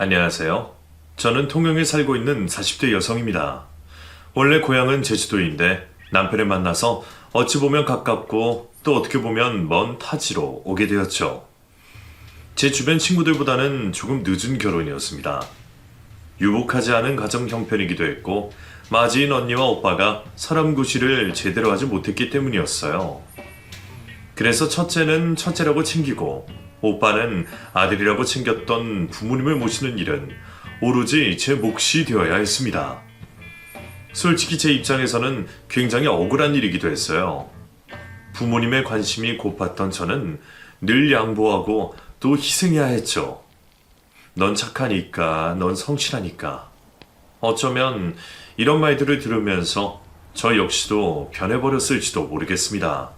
안녕하세요. 저는 통영에 살고 있는 40대 여성입니다. 원래 고향은 제주도인데 남편을 만나서 어찌 보면 가깝고 또 어떻게 보면 먼 타지로 오게 되었죠. 제 주변 친구들보다는 조금 늦은 결혼이었습니다. 유복하지 않은 가정 형편이기도 했고 맞이인 언니와 오빠가 사람 구실을 제대로 하지 못했기 때문이었어요. 그래서 첫째는 첫째라고 챙기고 오빠는 아들이라고 챙겼던 부모님을 모시는 일은 오로지 제 몫이 되어야 했습니다. 솔직히 제 입장에서는 굉장히 억울한 일이기도 했어요. 부모님의 관심이 고팠던 저는 늘 양보하고 또 희생해야 했죠. 넌 착하니까, 넌 성실하니까. 어쩌면 이런 말들을 들으면서 저 역시도 변해버렸을지도 모르겠습니다.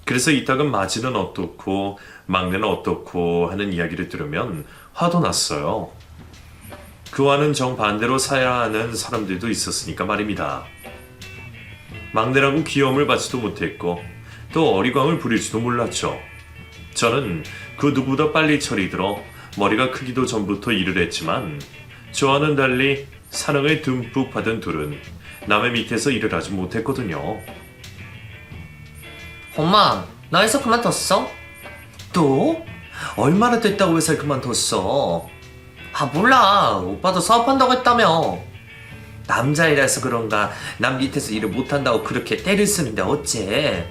그래서 이따금 마지는 어떻고 막내는 어떻고 하는 이야기를 들으면 화도 났어요. 그와는 정반대로 살아야 하는 사람들도 있었으니까 말입니다. 막내라고 귀여움을 받지도 못했고 또 어리광을 부릴지도 몰랐죠. 저는 그 누구보다 빨리 철이 들어 머리가 크기도 전부터 일을 했지만 저와는 달리 사랑을 듬뿍 받은 둘은 남의 밑에서 일을 하지 못했거든요. 엄마, 나 회사 그만뒀어? 또? 얼마나 됐다고 회사를 그만뒀어? 아, 몰라. 오빠도 사업한다고 했다며. 남자이라서 그런가 남 밑에서 일을 못한다고 그렇게 때를 쓰는데 어째?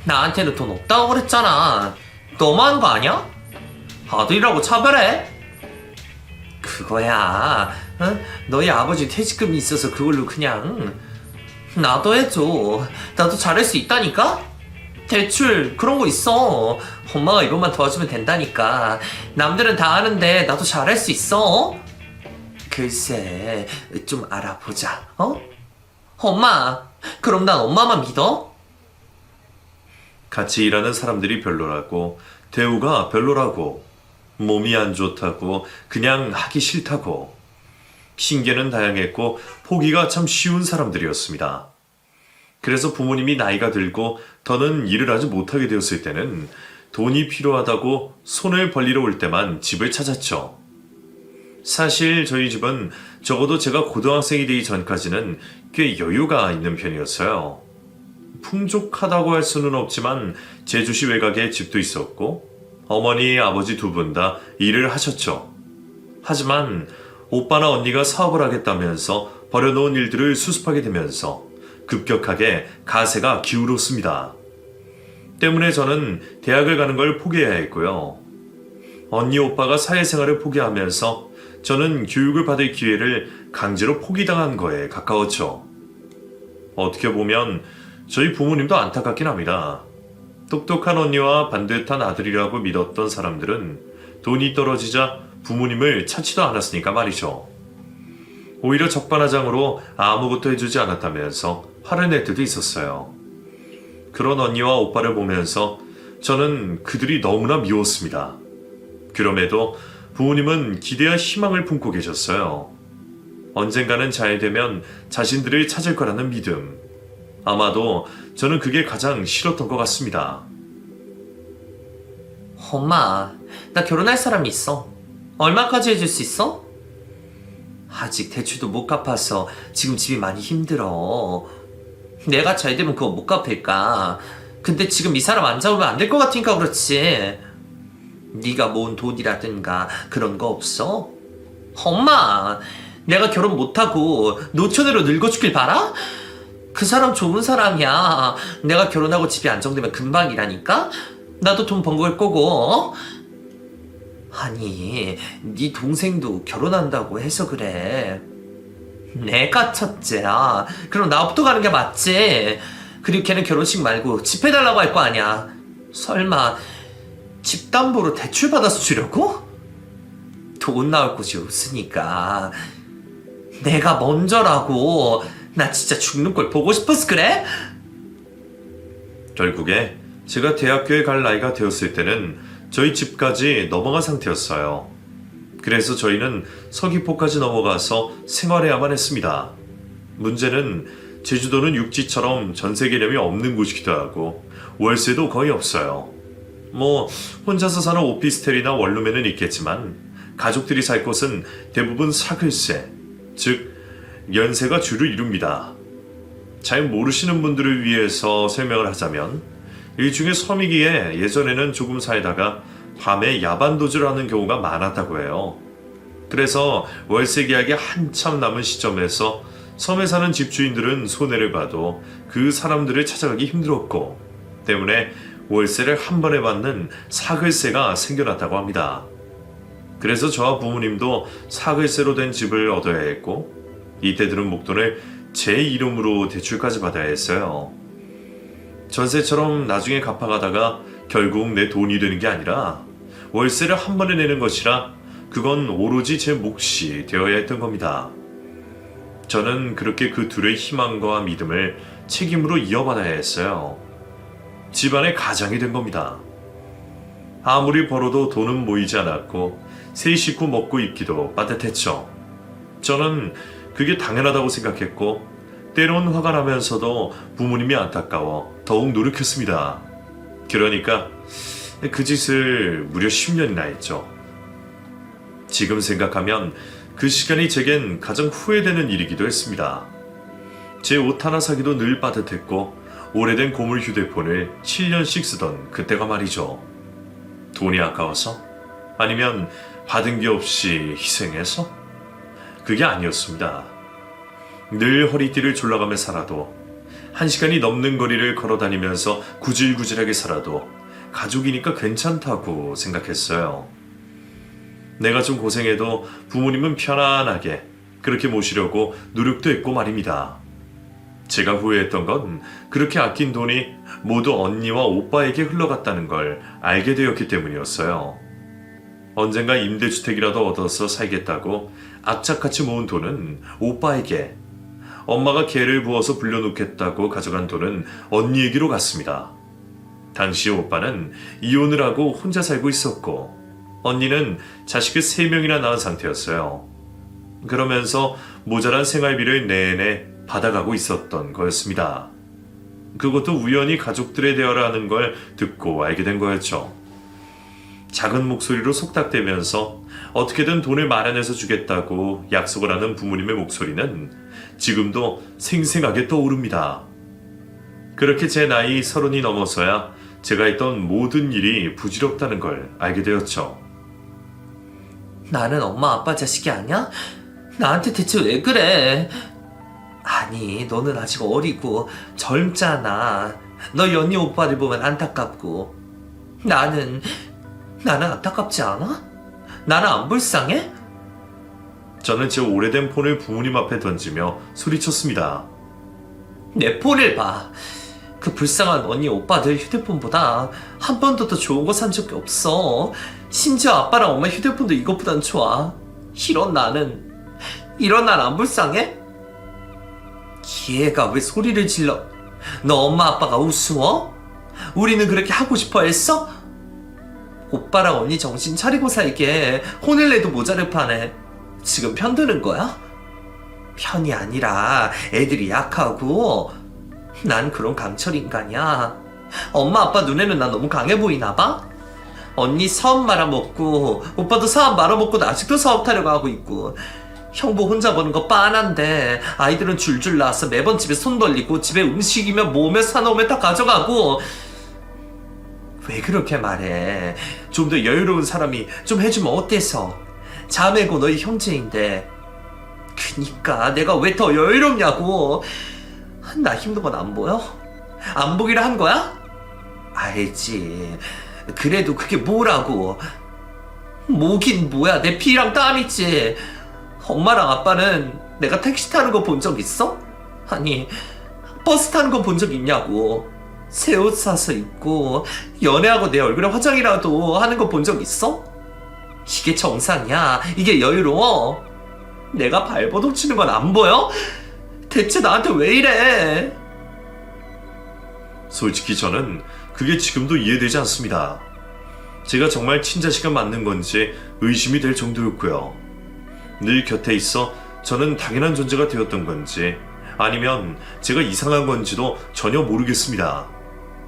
나한테는 돈 없다고 그랬잖아. 너무한 거 아니야? 아들이라고 차별해? 그거야. 너희 아버지 퇴직금이 있어서 그걸로 그냥 나도 해줘. 나도 잘할 수 있다니까? 대출 그런 거 있어. 엄마가 이것만 도와주면 된다니까. 남들은 다 아는데 나도 잘할 수 있어. 글쎄, 좀 알아보자. 엄마, 그럼 난 엄마만 믿어? 같이 일하는 사람들이 별로라고, 대우가 별로라고, 몸이 안 좋다고, 그냥 하기 싫다고. 핑계는 다양했고 포기가 참 쉬운 사람들이었습니다. 그래서 부모님이 나이가 들고 더는 일을 하지 못하게 되었을 때는 돈이 필요하다고 손을 벌리러 올 때만 집을 찾았죠. 사실 저희 집은 적어도 제가 고등학생이 되기 전까지는 꽤 여유가 있는 편이었어요. 풍족하다고 할 수는 없지만 제주시 외곽에 집도 있었고 어머니, 아버지 두 분 다 일을 하셨죠. 하지만 오빠나 언니가 사업을 하겠다면서 버려놓은 일들을 수습하게 되면서 급격하게 가세가 기울었습니다. 때문에 저는 대학을 가는 걸 포기해야 했고요. 언니 오빠가 사회생활을 포기하면서 저는 교육을 받을 기회를 강제로 포기당한 거에 가까웠죠. 어떻게 보면 저희 부모님도 안타깝긴 합니다. 똑똑한 언니와 반듯한 아들이라고 믿었던 사람들은 돈이 떨어지자 부모님을 찾지도 않았으니까 말이죠. 오히려 적반하장으로 아무것도 해주지 않았다면서 화를 낼 때도 있었어요. 그런 언니와 오빠를 보면서 저는 그들이 너무나 미웠습니다. 그럼에도 부모님은 기대와 희망을 품고 계셨어요. 언젠가는 잘 되면 자신들을 찾을 거라는 믿음. 아마도 저는 그게 가장 싫었던 것 같습니다. 엄마, 나 결혼할 사람이 있어. 얼마까지 해줄 수 있어? 아직 대출도 못 갚아서 지금 집이 많이 힘들어. 내가 잘 되면 그거 못 갚을까? 근데 지금 이 사람 안 잡으면 안 될 것 같으니까 그렇지. 네가 모은 돈이라든가 그런 거 없어? 엄마, 내가 결혼 못하고 노처녀로 늙어 죽길 바라? 그 사람 좋은 사람이야. 내가 결혼하고 집이 안정되면 금방이라니까? 나도 돈 번 걸 거고. 아니, 네 동생도 결혼한다고 해서 그래. 내가 첫째야. 그럼 나부터 가는 게 맞지. 그리고 걔는 결혼식 말고 집 해달라고 할 거 아니야. 설마 집 담보로 대출 받아서 주려고? 돈 나올 곳이 없으니까 내가 먼저라고. 나 진짜 죽는 걸 보고 싶어서 그래? 결국에 제가 대학교에 갈 나이가 되었을 때는 저희 집까지 넘어간 상태였어요. 그래서 저희는 서귀포까지 넘어가서 생활해야만 했습니다. 문제는 제주도는 육지처럼 전세 개념이 없는 곳이기도 하고 월세도 거의 없어요. 혼자서 사는 오피스텔이나 원룸에는 있겠지만 가족들이 살 곳은 대부분 사글세, 즉 연세가 주를 이룹니다. 잘 모르시는 분들을 위해서 설명을 하자면 일종의 섬이기에 예전에는 조금 살다가 밤에 야반 도주를 하는 경우가 많았다고 해요. 그래서 월세 계약이 한참 남은 시점에서 섬에 사는 집주인들은 손해를 봐도 그 사람들을 찾아가기 힘들었고 때문에 월세를 한 번에 받는 사글세가 생겨났다고 합니다. 그래서 저와 부모님도 사글세로 된 집을 얻어야 했고 이때 들은 목돈을 제 이름으로 대출까지 받아야 했어요. 전세처럼 나중에 갚아가다가 결국 내 돈이 되는 게 아니라 월세를 한 번에 내는 것이라 그건 오로지 제 몫이 되어야 했던 겁니다. 저는 그렇게 그 둘의 희망과 믿음을 책임으로 이어받아야 했어요. 집안의 가장이 된 겁니다. 아무리 벌어도 돈은 모이지 않았고 세 식구 먹고 입기도 빠듯했죠. 저는 그게 당연하다고 생각했고 때론 화가 나면서도 부모님이 안타까워 더욱 노력했습니다. 그러니까 그 짓을 무려 10년이나 했죠. 지금 생각하면 그 시간이 제겐 가장 후회되는 일이기도 했습니다. 제 옷 하나 사기도 늘 빠듯했고 오래된 고물 휴대폰을 7년씩 쓰던 그때가 말이죠. 돈이 아까워서? 아니면 받은 게 없이 희생해서? 그게 아니었습니다. 늘 허리띠를 졸라가며 살아도 1시간이 넘는 거리를 걸어다니면서 구질구질하게 살아도 가족이니까 괜찮다고 생각했어요. 내가 좀 고생해도 부모님은 편안하게 그렇게 모시려고 노력도 했고 말입니다. 제가 후회했던 건 그렇게 아낀 돈이 모두 언니와 오빠에게 흘러갔다는 걸 알게 되었기 때문이었어요. 언젠가 임대주택이라도 얻어서 살겠다고 악착같이 모은 돈은 오빠에게, 엄마가 개를 부어서 불려놓겠다고 가져간 돈은 언니에게로 갔습니다. 당시 오빠는 이혼을 하고 혼자 살고 있었고 언니는 자식을 3명이나 낳은 상태였어요. 그러면서 모자란 생활비를 내내 받아가고 있었던 거였습니다. 그것도 우연히 가족들의 대화를 걸 듣고 알게 된 거였죠. 작은 목소리로 속닥대면서 어떻게든 돈을 마련해서 주겠다고 약속을 하는 부모님의 목소리는 지금도 생생하게 떠오릅니다. 그렇게 제 나이 30이 넘어서야 제가 했던 모든 일이 부질없다는 걸 알게 되었죠. 나는 엄마 아빠 자식이 아니야? 나한테 대체 왜 그래? 아니, 너는 아직 어리고 젊잖아. 너 연희 오빠를 보면 안타깝고. 나는 안타깝지 않아? 나는 안 불쌍해? 저는 제 오래된 폰을 부모님 앞에 던지며 소리쳤습니다. 내 폰을 봐. 그 불쌍한 언니 오빠들 휴대폰보다 한 번도 더 좋은 거 산 적이 없어. 심지어 아빠랑 엄마 휴대폰도 이것보단 좋아. 이런 나는 안 불쌍해? 얘가 왜 소리를 질러? 너 엄마 아빠가 우스워? 우리는 그렇게 하고 싶어 했어? 오빠랑 언니 정신 차리고 살게 혼을 내도 모자를 파네. 지금 편드는 거야? 편이 아니라 애들이 약하고. 난 그런 강철 인간이야. 엄마 아빠 눈에는 난 너무 강해 보이나 봐? 언니 사업 말아먹고 오빠도 사업 말아먹고도 아직도 사업 타려고 하고 있고, 형부 혼자 버는 거 빤한데 아이들은 줄줄 나와서 매번 집에 손 벌리고 집에 음식이면 뭐며 사놓으면 다 가져가고. 왜 그렇게 말해? 좀 더 여유로운 사람이 좀 해주면 어때서? 자매고 너희 형제인데. 그니까 내가 왜 더 여유롭냐고. 나 힘든 건 안 보여? 안 보기로 한 거야? 알지. 그래도 그게 뭐라고. 뭐긴 뭐야. 내 피랑 땀이지. 엄마랑 아빠는 내가 택시 타는 거 본 적 있어? 아니, 버스 타는 거 본 적 있냐고. 새 옷 사서 입고 연애하고 내 얼굴에 화장이라도 하는 거 본 적 있어? 이게 정상이야? 이게 여유로워? 내가 발버둥 치는 건 안 보여? 대체 나한테 왜 이래? 솔직히 저는 그게 지금도 이해되지 않습니다. 제가 정말 친자식과 맞는 건지 의심이 될 정도였고요. 늘 곁에 있어 저는 당연한 존재가 되었던 건지 아니면 제가 이상한 건지도 전혀 모르겠습니다.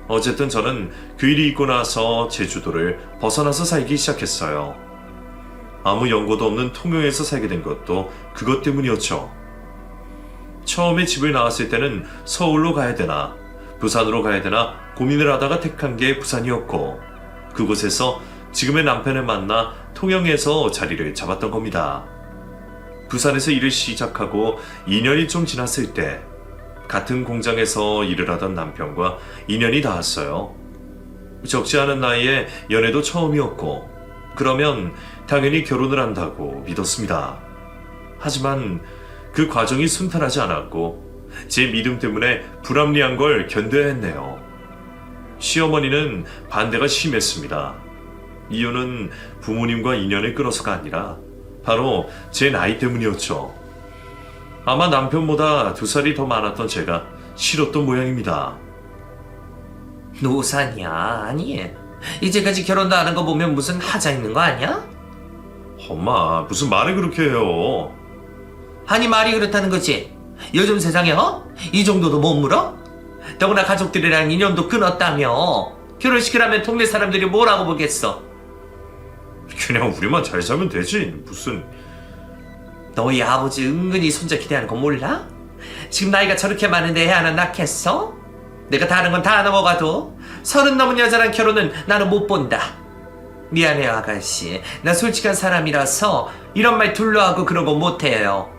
어쨌든 저는 그 일이 있고 나서 제주도를 벗어나서 살기 시작했어요. 아무 연고도 없는 통영에서 살게 된 것도 그것 때문이었죠. 처음에 집을 나왔을 때는 서울로 가야 되나 부산으로 가야 되나 고민을 하다가 택한 게 부산이었고, 그곳에서 지금의 남편을 만나 통영에서 자리를 잡았던 겁니다. 부산에서 일을 시작하고 2년이 좀 지났을 때 같은 공장에서 일을 하던 남편과 인연이 닿았어요. 적지 않은 나이에 연애도 처음이었고, 그러면 당연히 결혼을 한다고 믿었습니다. 하지만 그 과정이 순탄하지 않았고 제 믿음 때문에 불합리한 걸 견뎌야 했네요. 시어머니는 반대가 심했습니다. 이유는 부모님과 인연을 끊어서가 아니라 바로 제 나이 때문이었죠. 아마 남편보다 2살이 더 많았던 제가 싫었던 모양입니다. 노산이야. 아니, 이제까지 결혼도 안 한 거 보면 무슨 하자 있는 거 아니야? 엄마, 무슨 말을 그렇게 해요? 아니, 말이 그렇다는 거지. 요즘 세상에 이 정도도 못 물어? 더구나 가족들이랑 인연도 끊었다며. 결혼식이라면 동네 사람들이 뭐라고 보겠어. 그냥 우리만 잘 살면 되지. 무슨... 너희 아버지 은근히 손자 기대하는 거 몰라? 지금 나이가 저렇게 많은데 애 하나 낳겠어? 내가 다른 건 다 넘어가도 30 넘은 여자랑 결혼은 나는 못 본다. 미안해요, 아가씨. 나 솔직한 사람이라서 이런 말 둘러하고 그런 거 못해요.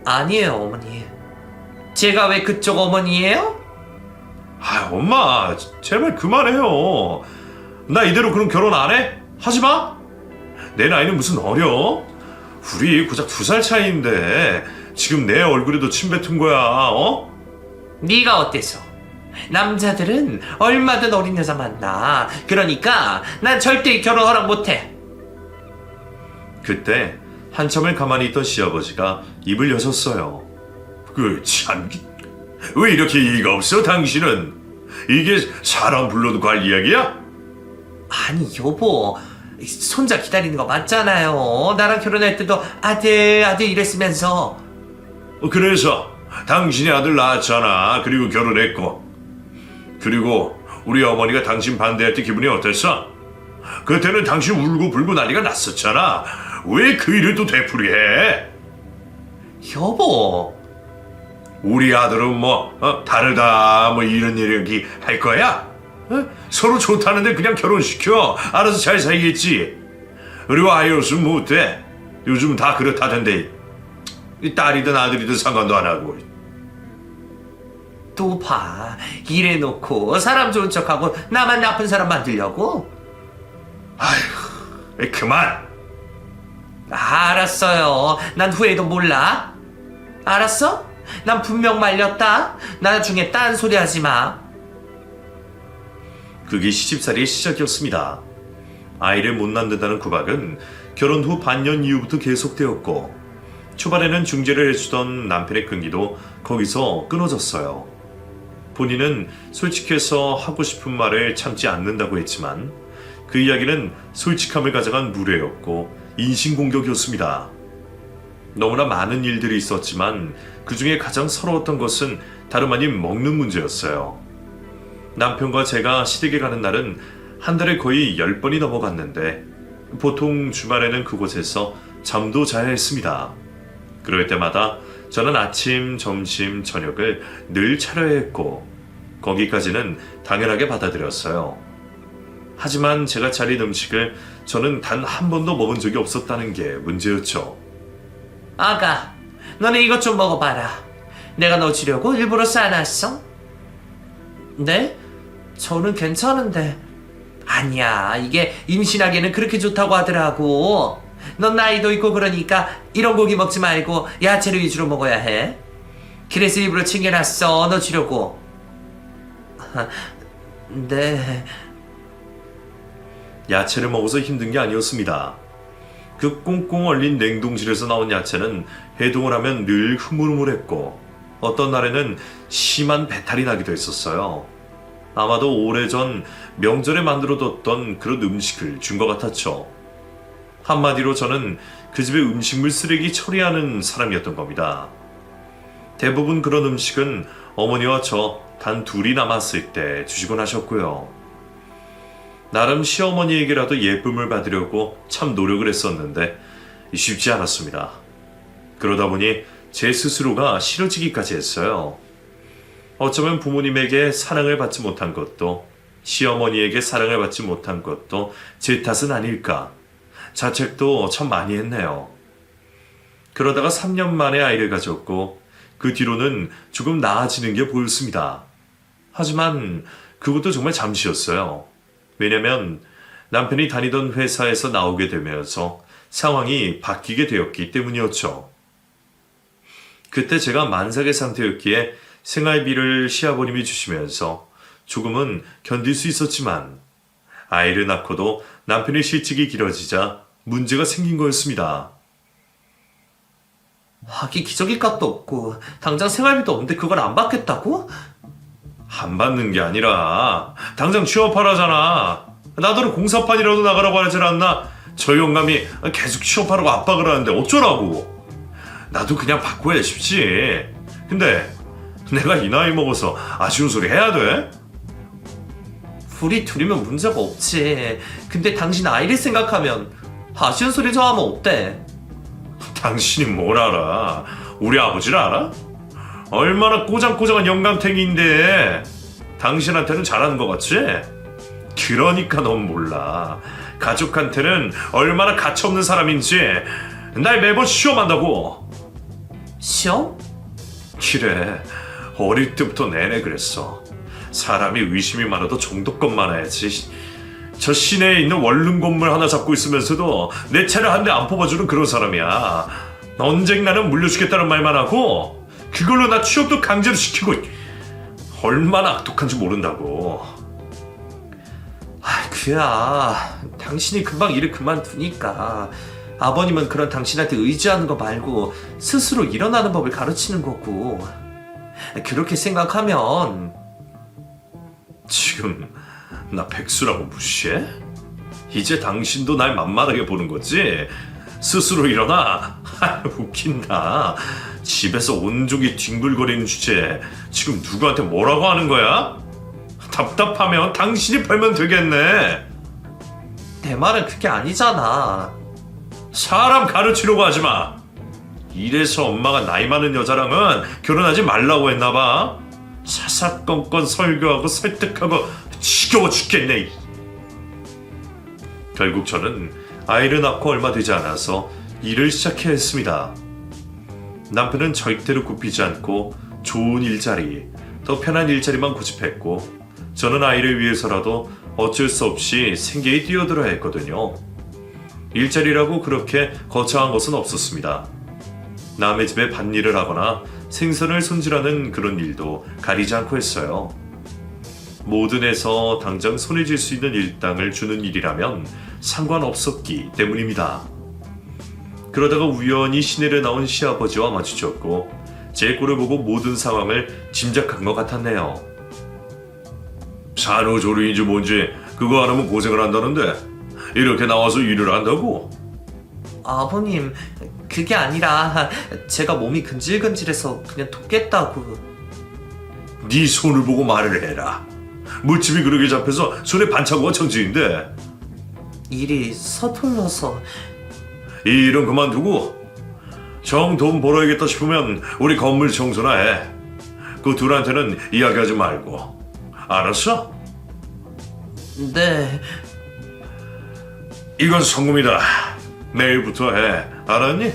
아니에요, 어머니. 제가 왜 그쪽 어머니예요? 아, 엄마, 제발 그만해요. 나 이대로 그럼 결혼 안 해? 하지 마. 내 나이는 무슨 어려? 우리 고작 2살 차이인데 지금 내 얼굴에도 침 뱉은 거야, 어? 네가 어때서? 남자들은 얼마든 어린 여자 만나. 그러니까 난 절대 결혼 허락 못해. 그때 한참을 가만히 있던 시아버지가 입을 여셨어요. 참, 왜 이렇게 예의가 없어, 당신은? 이게 사람 불러도 갈 이야기야? 아니, 여보, 손자 기다리는 거 맞잖아요. 나랑 결혼할 때도 아들 이랬으면서. 그래서 당신이 아들 낳았잖아. 그리고 결혼했고. 그리고 우리 어머니가 당신 반대할 때 기분이 어땠어? 그때는 당신 울고 불고 난리가 났었잖아. 왜 그 일을 또 되풀이해? 여보, 우리 아들은 다르다 이런 얘기 할 거야? 서로 좋다는데 그냥 결혼시켜. 알아서 잘 살겠지. 그리고 아이옷은 뭐 어때? 요즘 다 그렇다던데. 딸이든 아들이든 상관도 안 하고. 또 봐. 이래놓고 사람 좋은 척하고 나만 나쁜 사람 만들려고? 아휴, 그만. 알았어요. 난 후회도 몰라. 알았어? 난 분명 말렸다. 나중에 딴 소리 하지 마. 그게 시집살이의 시작이었습니다. 아이를 못 낳는다는 구박은 결혼 후 반년 이후부터 계속되었고, 초반에는 중재를 해주던 남편의 끈기도 거기서 끊어졌어요. 본인은 솔직해서 하고 싶은 말을 참지 않는다고 했지만 그 이야기는 솔직함을 가져간 무례였고 인신공격이었습니다. 너무나 많은 일들이 있었지만 그 중에 가장 서러웠던 것은 다름 아닌 먹는 문제였어요. 남편과 제가 시댁에 가는 날은 한 달에 거의 10번이 넘어갔는데 보통 주말에는 그곳에서 잠도 자야 했습니다. 그럴 때마다 저는 아침, 점심, 저녁을 늘 차려야 했고 거기까지는 당연하게 받아들였어요. 하지만 제가 차린 음식을 저는 단 한 번도 먹은 적이 없었다는 게 문제였죠. 아가, 너네 이것 좀 먹어봐라. 내가 너 주려고 일부러 싸놨어. 네? 저는 괜찮은데. 아니야, 이게 임신하기에는 그렇게 좋다고 하더라고. 넌 나이도 있고 그러니까 이런 고기 먹지 말고 야채를 위주로 먹어야 해. 그래서 일부러 챙겨놨어, 너 주려고. 네. 야채를 먹어서 힘든 게 아니었습니다. 그 꽁꽁 얼린 냉동실에서 나온 야채는 해동을 하면 늘 흐물흐물했고 어떤 날에는 심한 배탈이 나기도 했었어요. 아마도 오래전 명절에 만들어뒀던 그런 음식을 준 것 같았죠. 한마디로 저는 그 집의 음식물 쓰레기 처리하는 사람이었던 겁니다. 대부분 그런 음식은 어머니와 저 단 둘이 남았을 때 주시곤 하셨고요. 나름 시어머니에게라도 예쁨을 받으려고 참 노력을 했었는데 쉽지 않았습니다. 그러다 보니 제 스스로가 싫어지기까지 했어요. 어쩌면 부모님에게 사랑을 받지 못한 것도 시어머니에게 사랑을 받지 못한 것도 제 탓은 아닐까 자책도 참 많이 했네요. 그러다가 3년 만에 아이를 가졌고 그 뒤로는 조금 나아지는 게 보였습니다. 하지만 그것도 정말 잠시였어요. 왜냐면 남편이 다니던 회사에서 나오게 되면서 상황이 바뀌게 되었기 때문이었죠. 그때 제가 만삭의 상태였기에 생활비를 시아버님이 주시면서 조금은 견딜 수 있었지만 아이를 낳고도 남편의 실직이 길어지자 문제가 생긴 거였습니다. 아기 기저귀 값도 없고 당장 생활비도 없는데 그걸 안 받겠다고? 안 받는 게 아니라 당장 취업하라잖아. 나더러 공사판이라도 나가라고 하지 않나? 저 영감이 계속 취업하라고 압박을 하는데 어쩌라고. 나도 그냥 바꿔야 싶지. 근데 내가 이 나이 먹어서 아쉬운 소리 해야 돼? 우리 둘이면 문제가 없지. 근데 당신 아이를 생각하면 아쉬운 소리 좀 하면 어때? 당신이 뭘 알아? 우리 아버지를 알아? 얼마나 꼬장꼬장한 영감탱이인데 당신한테는 잘하는 것 같지? 그러니까 넌 몰라. 가족한테는 얼마나 가차없는 사람인지 날 매번 시험한다고. 시험? 그래, 어릴 때부터 내내 그랬어. 사람이 의심이 많아도 정도껏 많아야지. 저 시내에 있는 원룸 건물 하나 잡고 있으면서도 내 차를 한 대 안 뽑아주는 그런 사람이야. 언젠가는 물려주겠다는 말만 하고 그걸로 나 취업도 강제로 시키고. 얼마나 악독한지 모른다고. 그야 당신이 금방 일을 그만두니까 아버님은 그런 당신한테 의지하는 거 말고 스스로 일어나는 법을 가르치는 거고. 그렇게 생각하면 지금 나 백수라고 무시해? 이제 당신도 날 만만하게 보는 거지? 스스로 일어나? 웃긴다. 집에서 온종일 뒹굴거리는 주제에 지금 누구한테 뭐라고 하는 거야? 답답하면 당신이 팔면 되겠네. 내 말은 그게 아니잖아. 사람 가르치려고 하지 마. 이래서 엄마가 나이 많은 여자랑은 결혼하지 말라고 했나 봐. 사사건건 설교하고 설득하고 지겨워 죽겠네. 결국 저는 아이를 낳고 얼마 되지 않아서 일을 시작해야 했습니다. 남편은 절대로 굽히지 않고 좋은 일자리, 더 편한 일자리만 고집했고 저는 아이를 위해서라도 어쩔 수 없이 생계에 뛰어들어야 했거든요. 일자리라고 그렇게 거창한 것은 없었습니다. 남의 집에 밭일을 하거나 생선을 손질하는 그런 일도 가리지 않고 했어요. 모든에서 당장 손에 쥘 수 있는 일당을 주는 일이라면 상관없었기 때문입니다. 그러다가 우연히 시내를 나온 시아버지와 마주쳤고 제 꼴을 보고 모든 상황을 짐작한 것 같았네요. 산후조리인지 뭔지 그거 안 하면 고생을 한다는데 이렇게 나와서 일을 한다고? 아버님, 그게 아니라 제가 몸이 근질근질해서 그냥 돕겠다고. 네 손을 보고 말을 해라. 물집이 그렇게 잡혀서 손에 반창고가 천지인데. 일이 서툴러서. 이 일은 그만두고 정 돈 벌어야겠다 싶으면 우리 건물 청소나 해. 그 둘한테는 이야기하지 말고. 알았어? 네. 이건 성금이다. 내일부터 해. 알았니?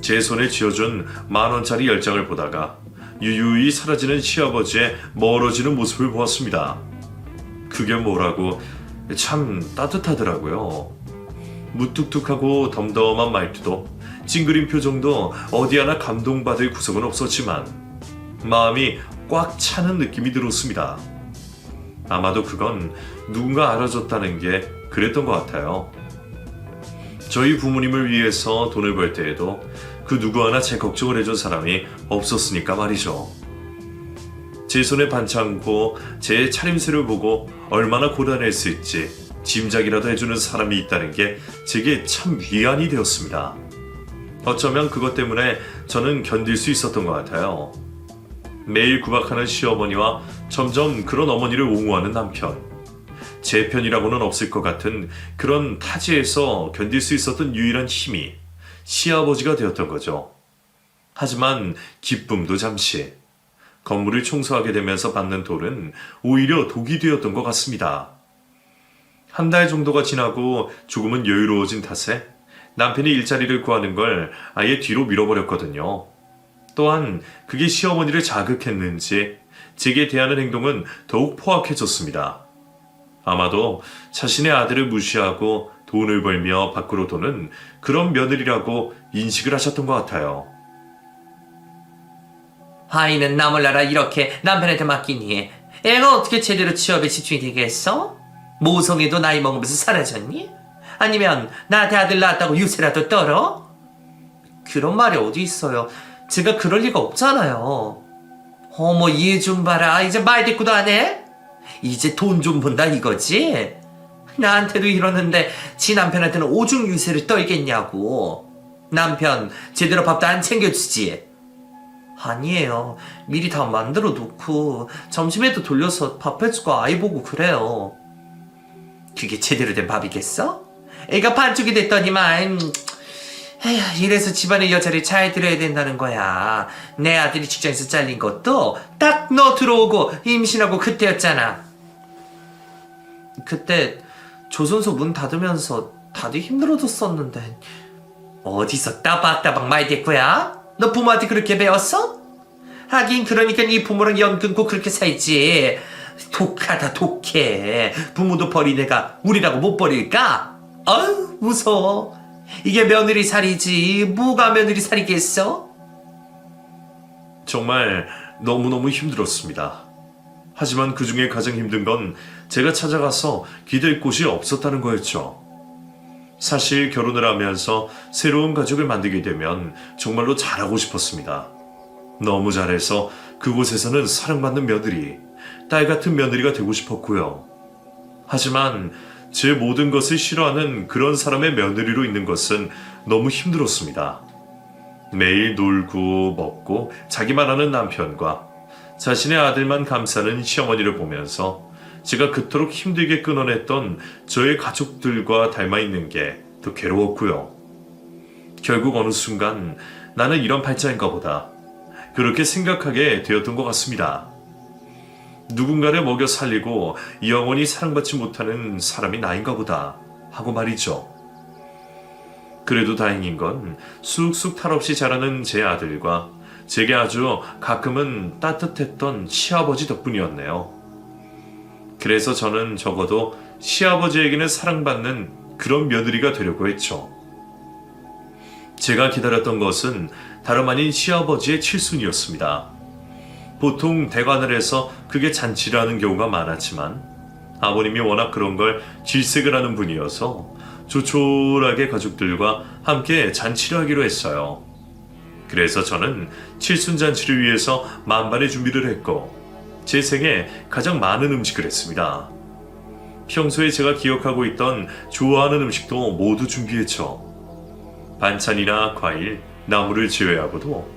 제 손에 쥐어준 10,000원짜리 10장을 보다가 유유히 사라지는 시아버지의 멀어지는 모습을 보았습니다. 그게 뭐라고 참 따뜻하더라고요. 무뚝뚝하고 덤덤한 말투도 찡그린 표정도 어디 하나 감동받을 구석은 없었지만 마음이 꽉 차는 느낌이 들었습니다. 아마도 그건 누군가 알아줬다는 게 그랬던 것 같아요. 저희 부모님을 위해서 돈을 벌 때에도 그 누구 하나 제 걱정을 해준 사람이 없었으니까 말이죠. 제 손에 반창고 제 차림새를 보고 얼마나 고단했을지 짐작이라도 해주는 사람이 있다는 게 제게 참 위안이 되었습니다. 어쩌면 그것 때문에 저는 견딜 수 있었던 것 같아요. 매일 구박하는 시어머니와 점점 그런 어머니를 옹호하는 남편. 제 편이라고는 없을 것 같은 그런 타지에서 견딜 수 있었던 유일한 힘이 시아버지가 되었던 거죠. 하지만 기쁨도 잠시. 건물을 청소하게 되면서 받는 돌은 오히려 독이 되었던 것 같습니다. 한 달 정도가 지나고 조금은 여유로워진 탓에 남편이 일자리를 구하는 걸 아예 뒤로 밀어버렸거든요. 또한 그게 시어머니를 자극했는지 제게 대하는 행동은 더욱 포악해졌습니다. 아마도 자신의 아들을 무시하고 돈을 벌며 밖으로 도는 그런 며느리라고 인식을 하셨던 것 같아요. 아이는 나 몰라라 이렇게 남편한테 맡기니 애가 어떻게 제대로 취업에 집중이 되겠어? 모성애도 나이 먹으면서 사라졌니? 아니면 나한테 아들 낳았다고 유세라도 떨어? 그런 말이 어디 있어요. 제가 그럴 리가 없잖아요. 어머 얘 좀 봐라. 이제 말 대꾸도 안 해? 이제 돈 좀 본다 이거지? 나한테도 이러는데 지 남편한테는 오중 유세를 떨겠냐고. 남편 제대로 밥도 안 챙겨주지. 아니에요. 미리 다 만들어 놓고 점심에도 돌려서 밥 해주고 아이 보고 그래요. 그게 제대로 된 밥이겠어? 애가 반쪽이 됐더니만 에휴, 이래서 집안의 여자를 잘 들어야 된다는 거야. 내 아들이 직장에서 잘린 것도 딱 너 들어오고 임신하고 그때였잖아. 그때 조선소 문 닫으면서 다들 힘들어졌었는데 어디서 따박따박 말 대꾸야? 너 부모한테 그렇게 배웠어? 하긴 그러니까 네 부모랑 연 끊고 그렇게 살지. 독하다 독해. 부모도 버린 애가 우리라고 못 버릴까? 아유 무서워. 이게 며느리 살이지 뭐가 며느리 살이겠어? 정말 너무너무 힘들었습니다. 하지만 그 중에 가장 힘든 건 제가 찾아가서 기댈 곳이 없었다는 거였죠. 사실 결혼을 하면서 새로운 가족을 만들게 되면 정말로 잘하고 싶었습니다. 너무 잘해서 그곳에서는 사랑받는 며느리, 딸 같은 며느리가 되고 싶었고요. 하지만 제 모든 것을 싫어하는 그런 사람의 며느리로 있는 것은 너무 힘들었습니다. 매일 놀고 먹고 자기만 하는 남편과 자신의 아들만 감싸는 시어머니를 보면서 제가 그토록 힘들게 끊어냈던 저의 가족들과 닮아있는 게 더 괴로웠고요. 결국 어느 순간 나는 이런 팔자인가 보다 그렇게 생각하게 되었던 것 같습니다. 누군가를 먹여 살리고 영원히 사랑받지 못하는 사람이 나인가 보다 하고 말이죠. 그래도 다행인 건 쑥쑥 탈없이 자라는 제 아들과 제게 아주 가끔은 따뜻했던 시아버지 덕분이었네요. 그래서 저는 적어도 시아버지에게는 사랑받는 그런 며느리가 되려고 했죠. 제가 기다렸던 것은 다름 아닌 시아버지의 칠순이었습니다. 보통 대관을 해서 그게 잔치를 하는 경우가 많았지만 아버님이 워낙 그런 걸 질색을 하는 분이어서 조촐하게 가족들과 함께 잔치를 하기로 했어요. 그래서 저는 칠순잔치를 위해서 만반의 준비를 했고 제 생에 가장 많은 음식을 했습니다. 평소에 제가 기억하고 있던 좋아하는 음식도 모두 준비했죠. 반찬이나 과일, 나물을 제외하고도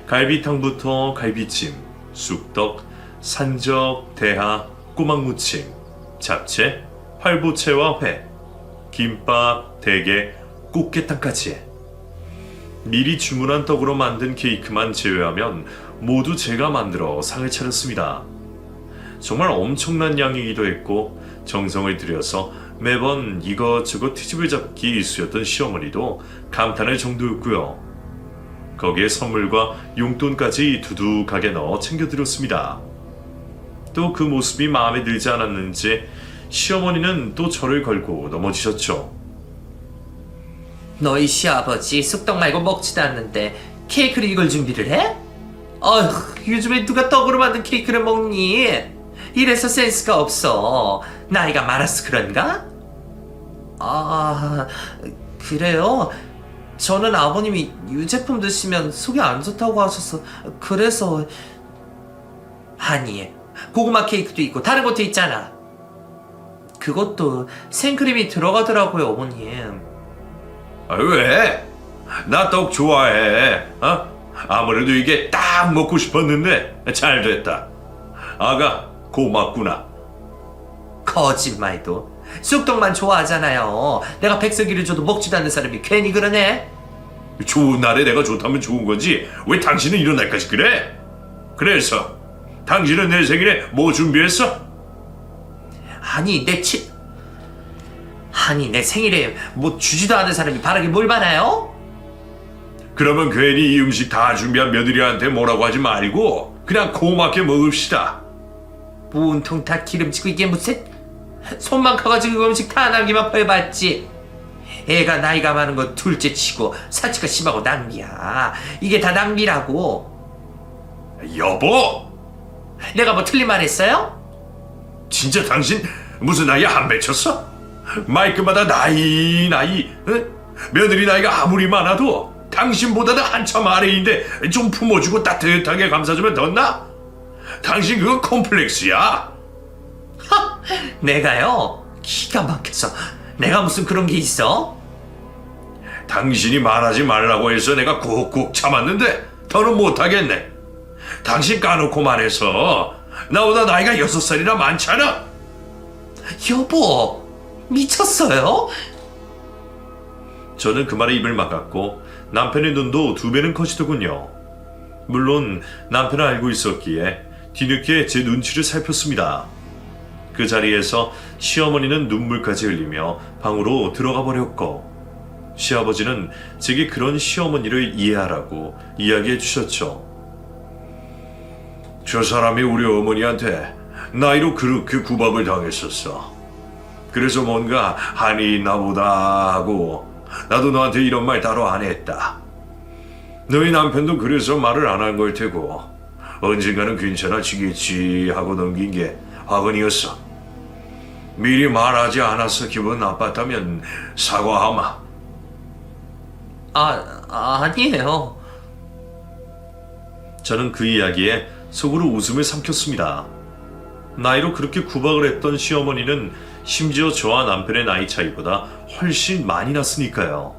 갈비탕부터 갈비찜, 쑥떡, 산적, 대하, 꼬막무침, 잡채, 활보채와 회, 김밥, 대게, 꽃게탕까지. 미리 주문한 떡으로 만든 케이크만 제외하면 모두 제가 만들어 상을 차렸습니다. 정말 엄청난 양이기도 했고 정성을 들여서 매번 이것저것 트집을 잡기 일쑤였던 시어머니도 감탄할 정도였고요. 거기에 선물과 용돈까지 두둑하게 넣어 챙겨드렸습니다. 또 그 모습이 마음에 들지 않았는지 시어머니는 또 저를 걸고 넘어지셨죠. 너희 시아버지 쑥떡 말고 먹지도 않는데 케이크를 이걸 준비를 해? 어휴, 요즘에 누가 떡으로 만든 케이크를 먹니? 이래서 센스가 없어. 나이가 많아서 그런가? 아, 그래요? 저는 아버님이 유제품 드시면 속이 안 좋다고 하셔서 그래서. 아니, 고구마 케이크도 있고 다른 것도 있잖아. 그것도 생크림이 들어가더라고요, 어머님. 왜? 나 떡 좋아해. 아무래도 이게 딱 먹고 싶었는데 잘 됐다. 아가 고맙구나. 거짓말도. 쑥떡만 좋아하잖아요. 내가 백석이를 줘도 먹지도 않는 사람이 괜히 그러네. 좋은 날에 내가 좋다면 좋은 거지 왜 당신은 이런 날까지 그래? 그래서 당신은 내 생일에 뭐 준비했어? 아니 내 생일에 뭐 주지도 않은 사람이 바라게 뭘 받아요? 그러면 괜히 이 음식 다 준비한 며느리한테 뭐라고 하지 말고 그냥 고맙게 먹읍시다. 온통 다 기름지고 이게 무슨 손만 커가지고 음식 다 남기만 벌받지. 애가 나이가 많은 건 둘째 치고 사치가 심하고 낭비야. 이게 다 낭비라고. 여보! 내가 뭐 틀린 말 했어요? 진짜 당신 무슨 나이에 안 맺혔어? 말끝마다 나이 응? 며느리 나이가 아무리 많아도 당신보다는 한참 아래인데 좀 품어주고 따뜻하게 감싸주면 덧나? 당신 그거 콤플렉스야. 내가요? 기가 막혀서 내가 무슨 그런 게 있어? 당신이 말하지 말라고 해서 내가 꾹꾹 참았는데 더는 못하겠네. 당신 까놓고 말해서 나보다 나이가 6살이나 많잖아. 여보, 미쳤어요? 저는 그 말에 입을 막았고 남편의 눈도 2배는 커지더군요. 물론 남편은 알고 있었기에 뒤늦게 제 눈치를 살폈습니다. 그 자리에서 시어머니는 눈물까지 흘리며 방으로 들어가 버렸고 시아버지는 제게 그런 시어머니를 이해하라고 이야기해 주셨죠. 저 사람이 우리 어머니한테 나이로 그렇게 구박을 당했었어. 그래서 뭔가 한이 있나 보다 하고 나도 너한테 이런 말 따로 안 했다. 너희 남편도 그래서 말을 안 한 걸 테고 언젠가는 괜찮아지겠지 하고 넘긴 게 화근이었어. 미리 말하지 않아서 기분 나빴다면 사과하마. 아니에요. 저는 그 이야기에 속으로 웃음을 삼켰습니다. 나이로 그렇게 구박을 했던 시어머니는 심지어 저와 남편의 나이 차이보다 훨씬 많이 났으니까요.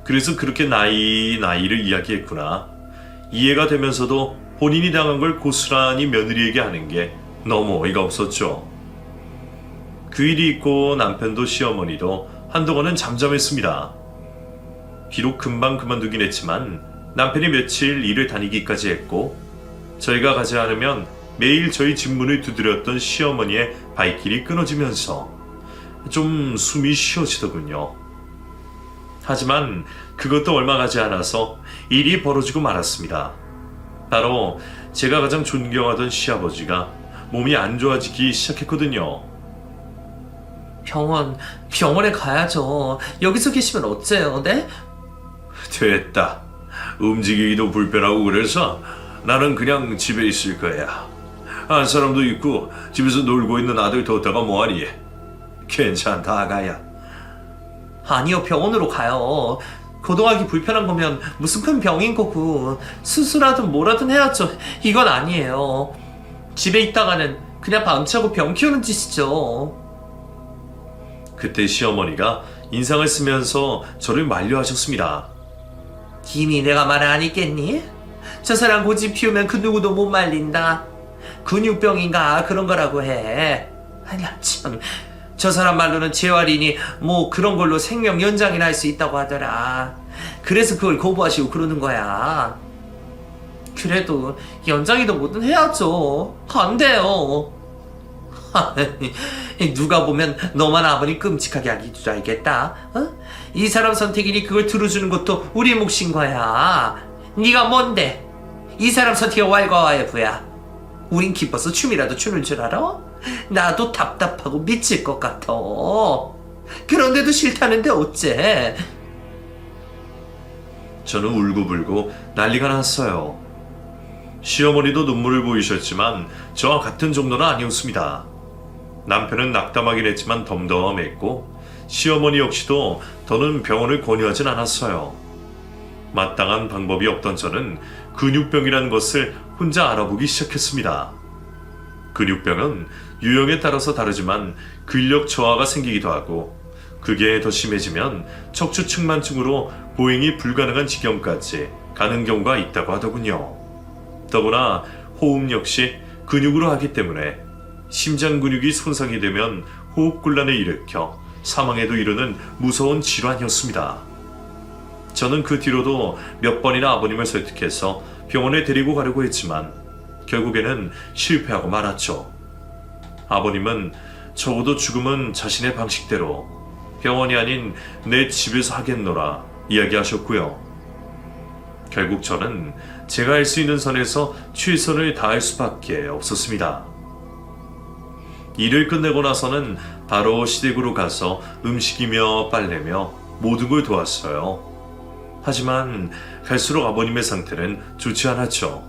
그래서 그렇게 나이를 이야기했구나. 이해가 되면서도 본인이 당한 걸 고스란히 며느리에게 하는 게 너무 어이가 없었죠. 그 일이 있고 남편도 시어머니도 한동안은 잠잠했습니다. 비록 금방 그만두긴 했지만 남편이 며칠 일을 다니기까지 했고 저희가 가지 않으면 매일 저희 집 문을 두드렸던 시어머니의 발길이 끊어지면서 좀 숨이 쉬어지더군요. 하지만 그것도 얼마 가지 않아서 일이 벌어지고 말았습니다. 바로 제가 가장 존경하던 시아버지가 몸이 안 좋아지기 시작했거든요. 병원에 가야죠. 여기서 계시면 어째요, 네? 됐다. 움직이기도 불편하고 그래서 나는 그냥 집에 있을 거야. 한 사람도 있고 집에서 놀고 있는 아들 뒀다가 뭐하니? 괜찮다 아가야. 아니요, 병원으로 가요. 거동하기 불편한 거면 무슨 큰 병인 거고 수술하든 뭐라든 해야죠. 이건 아니에요. 집에 있다가는 그냥 밤새고 병 키우는 짓이죠. 그때 시어머니가 인상을 쓰면서 저를 만류하셨습니다. 이미 내가 말을 안 했겠니? 저 사람 고집 피우면 그 누구도 못 말린다. 근육병인가 그런 거라고 해. 아니야 참. 저 사람 말로는 재활이니 뭐 그런 걸로 생명 연장이나 할 수 있다고 하더라. 그래서 그걸 거부하시고 그러는 거야. 그래도 연장이든 뭐든 해야죠. 안 돼요. 누가 보면 너만 아버님 끔찍하게 하기 줄 알겠다. 어? 이 사람 선택이니 그걸 들어주는 것도 우리 몫인 거야. 네가 뭔데? 이 사람 선택이 왈가왈부야. 우린 기뻐서 춤이라도 추는 줄 알아? 나도 답답하고 미칠 것 같아. 그런데도 싫다는데 어째? 저는 울고불고 난리가 났어요. 시어머니도 눈물을 보이셨지만 저와 같은 정도는 아니었습니다. 남편은 낙담하긴 했지만 덤덤했고 시어머니 역시도 더는 병원을 권유하진 않았어요. 마땅한 방법이 없던 저는 근육병이라는 것을 혼자 알아보기 시작했습니다. 근육병은 유형에 따라서 다르지만 근력 저하가 생기기도 하고 그게 더 심해지면 척추측만증으로 보행이 불가능한 지경까지 가는 경우가 있다고 하더군요. 더구나 호흡 역시 근육으로 하기 때문에 심장 근육이 손상이 되면 호흡곤란을 일으켜 사망에도 이르는 무서운 질환이었습니다. 저는 그 뒤로도 몇 번이나 아버님을 설득해서 병원에 데리고 가려고 했지만 결국에는 실패하고 말았죠. 아버님은 적어도 죽음은 자신의 방식대로 병원이 아닌 내 집에서 하겠노라 이야기하셨고요. 결국 저는 제가 할 수 있는 선에서 최선을 다할 수밖에 없었습니다. 일을 끝내고 나서는 바로 시댁으로 가서 음식이며 빨래며 모든 걸 도왔어요. 하지만 갈수록 아버님의 상태는 좋지 않았죠.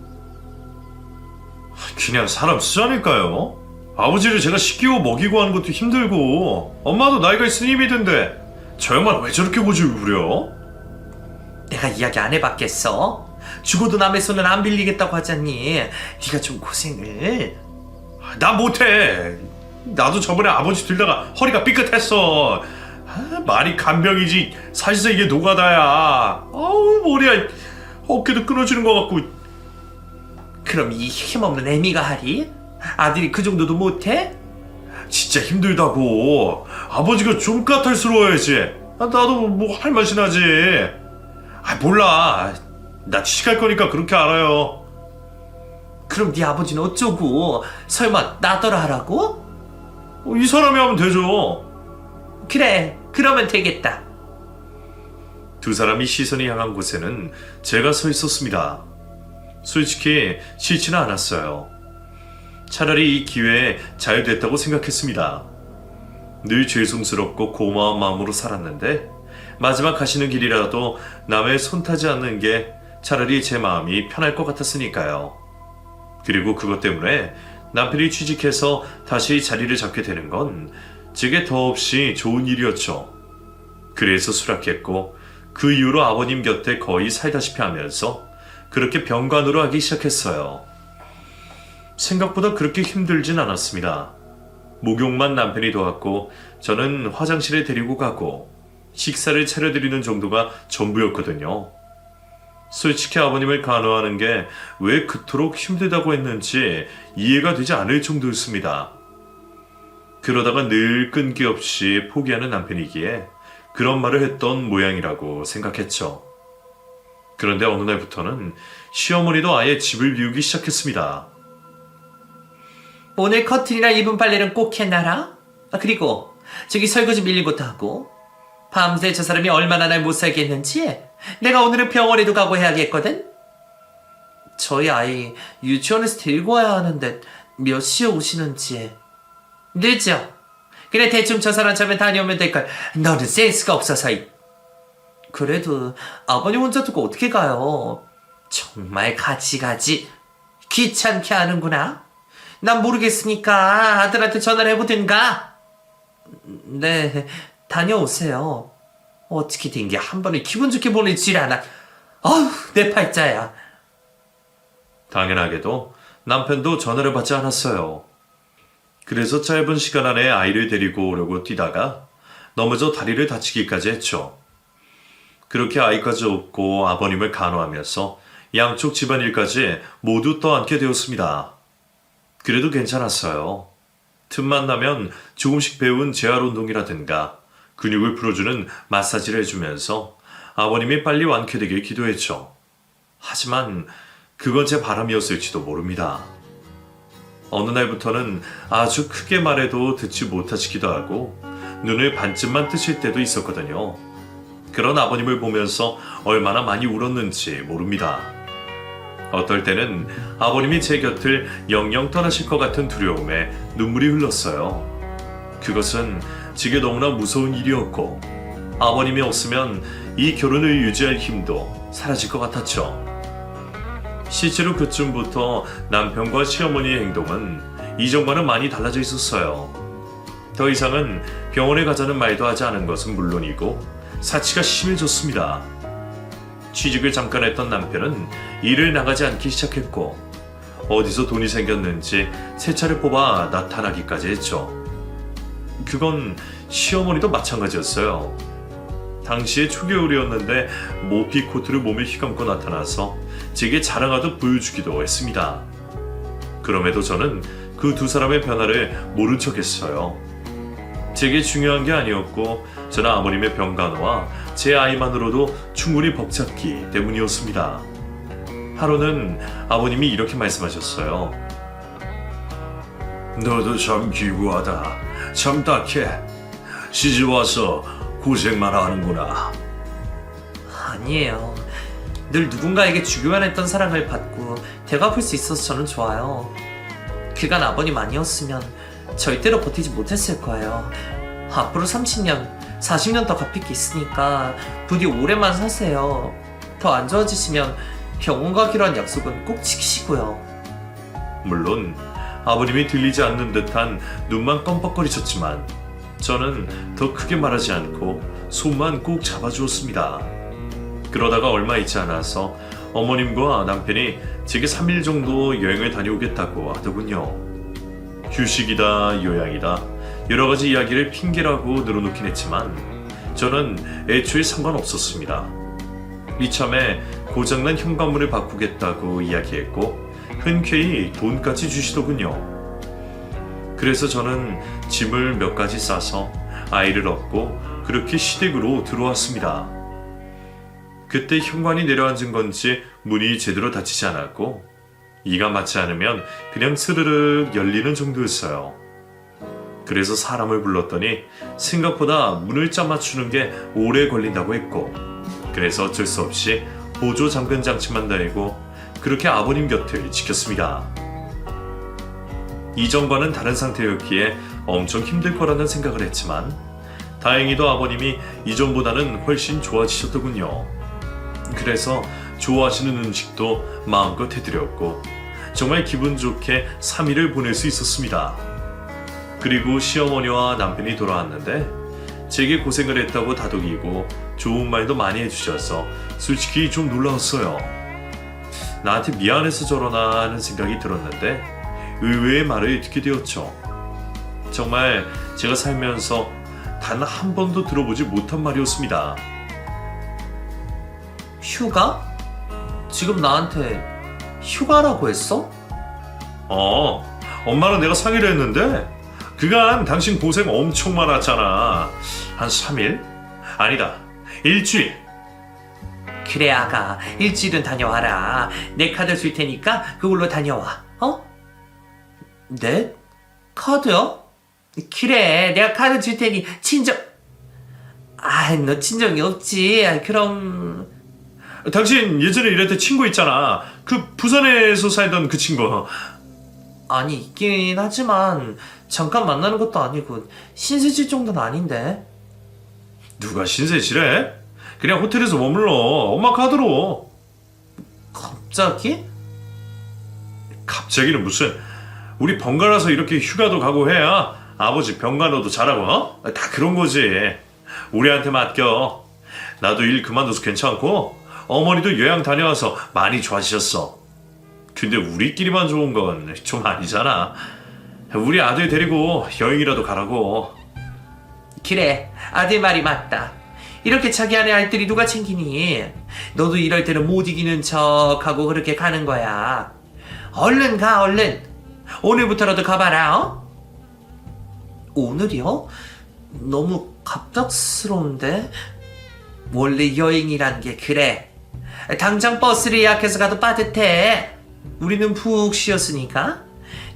그냥 사람 쓰자니까요. 아버지를 제가 씻기고 먹이고 하는 것도 힘들고 엄마도 나이가 있으니 힘이 든데 저 양반 왜 저렇게 고집을 부려? 내가 이야기 안 해봤겠어? 죽어도 남의 손은 안 빌리겠다고 하잖니. 네가 좀 고생을. 나 못해. 나도 저번에 아버지 들다가 허리가 삐끗했어. 말이 간병이지 사실상 이게 노가다야. 아우 머리야 어깨도 끊어지는 것 같고. 그럼 이 힘없는 애미가 하리? 아들이 그 정도도 못해? 진짜 힘들다고. 아버지가 좀 까탈스러워야지. 나도 뭐 할 맛이 나지. 몰라. 나 취직할 거니까 그렇게 알아요. 그럼 네 아버지는 어쩌고? 설마 나더러 하라고? 이 사람이 하면 되죠. 그래, 그러면 되겠다. 두 사람이 시선이 향한 곳에는 제가 서 있었습니다. 솔직히 싫지는 않았어요. 차라리 이 기회에 잘 됐다고 생각했습니다. 늘 죄송스럽고 고마운 마음으로 살았는데 마지막 가시는 길이라도 남의 손 타지 않는 게 차라리 제 마음이 편할 것 같았으니까요. 그리고 그것 때문에 남편이 취직해서 다시 자리를 잡게 되는 건 제게 더없이 좋은 일이었죠. 그래서 수락했고 그 이후로 아버님 곁에 거의 살다시피 하면서 그렇게 병간호를 하기 시작했어요. 생각보다 그렇게 힘들진 않았습니다. 목욕만 남편이 도왔고 저는 화장실에 데리고 가고 식사를 차려드리는 정도가 전부였거든요. 솔직히 아버님을 간호하는 게 왜 그토록 힘들다고 했는지 이해가 되지 않을 정도였습니다. 그러다가 늘 끈기 없이 포기하는 남편이기에 그런 말을 했던 모양이라고 생각했죠. 그런데 어느 날부터는 시어머니도 아예 집을 비우기 시작했습니다. 오늘 커튼이나 이불 빨래는 꼭 해놔라. 그리고 저기 설거지 밀린 것도 하고. 밤새 저 사람이 얼마나 날 못 살게 했는지 내가 오늘은 병원에도 가고 해야겠거든. 저희 아이 유치원에서 데리고 와야 하는데 몇 시에 오시는지. 늦어. 그래 대충 저 사람 잡에 다녀오면 될걸. 너는 센스가 없어서. 그래도 아버님 혼자 두고 어떻게 가요? 정말 가지 귀찮게 하는구나. 난 모르겠으니까 아들한테 전화를 해보든가. 네, 다녀오세요. 어떻게 된 게 한 번에 기분 좋게 보내질 않아. 아휴, 내 팔자야. 당연하게도 남편도 전화를 받지 않았어요. 그래서 짧은 시간 안에 아이를 데리고 오려고 뛰다가 넘어져 다리를 다치기까지 했죠. 그렇게 아이까지 업고 아버님을 간호하면서 양쪽 집안일까지 모두 떠안게 되었습니다. 그래도 괜찮았어요. 틈만 나면 조금씩 배운 재활 운동이라든가 근육을 풀어주는 마사지를 해주면서 아버님이 빨리 완쾌되길 기도했죠. 하지만 그건 제 바람이었을지도 모릅니다. 어느 날부터는 아주 크게 말해도 듣지 못하시기도 하고 눈을 반쯤만 뜨실 때도 있었거든요. 그런 아버님을 보면서 얼마나 많이 울었는지 모릅니다. 어떨 때는 아버님이 제 곁을 영영 떠나실 것 같은 두려움에 눈물이 흘렀어요. 그것은 제게 너무나 무서운 일이었고 아버님이 없으면 이 결혼을 유지할 힘도 사라질 것 같았죠. 실제로 그쯤부터 남편과 시어머니의 행동은 이전과는 많이 달라져 있었어요. 더 이상은 병원에 가자는 말도 하지 않은 것은 물론이고 사치가 심해졌습니다. 취직을 잠깐 했던 남편은 일을 나가지 않기 시작했고 어디서 돈이 생겼는지 새 차를 뽑아 나타나기까지 했죠. 그건 시어머니도 마찬가지였어요. 당시에 초겨울이었는데 모피 코트를 몸에 휘감고 나타나서 제게 자랑하듯 보여주기도 했습니다. 그럼에도 저는 그 두 사람의 변화를 모른 척했어요. 제게 중요한 게 아니었고 저는 아버님의 병간호와 제 아이만으로도 충분히 벅찼기 때문이었습니다. 하루는 아버님이 이렇게 말씀하셨어요. 너도 참 기구하다. 참 딱해. 시집 와서 고생만 하는구나. 아니에요. 늘 누군가에게 주기만 했던 사랑을 받고 되갚을 수 있어서 저는 좋아요. 그간 아버님 아니었으면 절대로 버티지 못했을 거예요. 앞으로 30년, 40년 더 갚을 게 있으니까 부디 오래만 사세요. 더 안 좋아지시면 병원 가기로 한 약속은 꼭 지키시고요. 물론 아버님이 들리지 않는 듯한 눈만 껌뻑거리셨지만 저는 더 크게 말하지 않고 손만 꼭 잡아주었습니다. 그러다가 얼마 있지 않아서 어머님과 남편이 제게 3일 정도 여행을 다녀오겠다고 하더군요. 휴식이다, 요양이다, 여러 가지 이야기를 핑계라고 늘어놓긴 했지만 저는 애초에 상관없었습니다. 이참에 고장난 현관문을 바꾸겠다고 이야기했고 흔쾌히 돈까지 주시더군요. 그래서 저는 짐을 몇 가지 싸서 아이를 업고 그렇게 시댁으로 들어왔습니다. 그때 현관이 내려앉은 건지 문이 제대로 닫히지 않았고 이가 맞지 않으면 그냥 스르륵 열리는 정도였어요. 그래서 사람을 불렀더니 생각보다 문을 짜 맞추는 게 오래 걸린다고 했고 그래서 어쩔 수 없이 보조 잠근 장치만 달고 그렇게 아버님 곁을 지켰습니다. 이전과는 다른 상태였기에 엄청 힘들 거라는 생각을 했지만 다행히도 아버님이 이전보다는 훨씬 좋아지셨더군요. 그래서 좋아하시는 음식도 마음껏 해드렸고 정말 기분 좋게 3일을 보낼 수 있었습니다. 그리고 시어머니와 남편이 돌아왔는데 제게 고생을 했다고 다독이고 좋은 말도 많이 해주셔서 솔직히 좀 놀라웠어요. 나한테 미안해서 저러나 하는 생각이 들었는데 의외의 말을 듣게 되었죠. 정말 제가 살면서 단 한 번도 들어보지 못한 말이었습니다. 휴가? 지금 나한테 휴가라고 했어? 엄마랑 내가 상의를 했는데 그간 당신 고생 엄청 많았잖아. 한 3일? 아니다, 일주일. 그래 아가, 일주일은 다녀와라. 내 카드 줄 테니까 그걸로 다녀와. 어? 네? 카드요? 그래, 내가 카드 줄 테니 친정... 너 친정이 없지. 그럼... 당신 예전에 이랬던 친구 있잖아. 그 부산에서 살던 그 친구. 아니 있긴 하지만 잠깐 만나는 것도 아니고 신세질 정도는 아닌데. 누가 신세지래? 그냥 호텔에서 머물러. 엄마 카드로. 갑자기? 갑자기는 무슨. 우리 번갈아서 이렇게 휴가도 가고 해야 아버지 병간호도 잘하고 다 그런 거지. 우리한테 맡겨. 나도 일 그만둬서 괜찮고 어머니도 요양 다녀와서 많이 좋아지셨어. 근데 우리끼리만 좋은 건 좀 아니잖아. 우리 아들 데리고 여행이라도 가라고. 그래, 아들 말이 맞다. 이렇게 자기 안에 알들이 누가 챙기니? 너도 이럴 때는 못 이기는 척하고 그렇게 가는 거야. 얼른 가, 얼른. 오늘부터라도 가봐라. 어? 오늘이요? 너무 갑작스러운데? 원래 여행이란 게 그래. 당장 버스를 예약해서 가도 빠듯해. 우리는 푹 쉬었으니까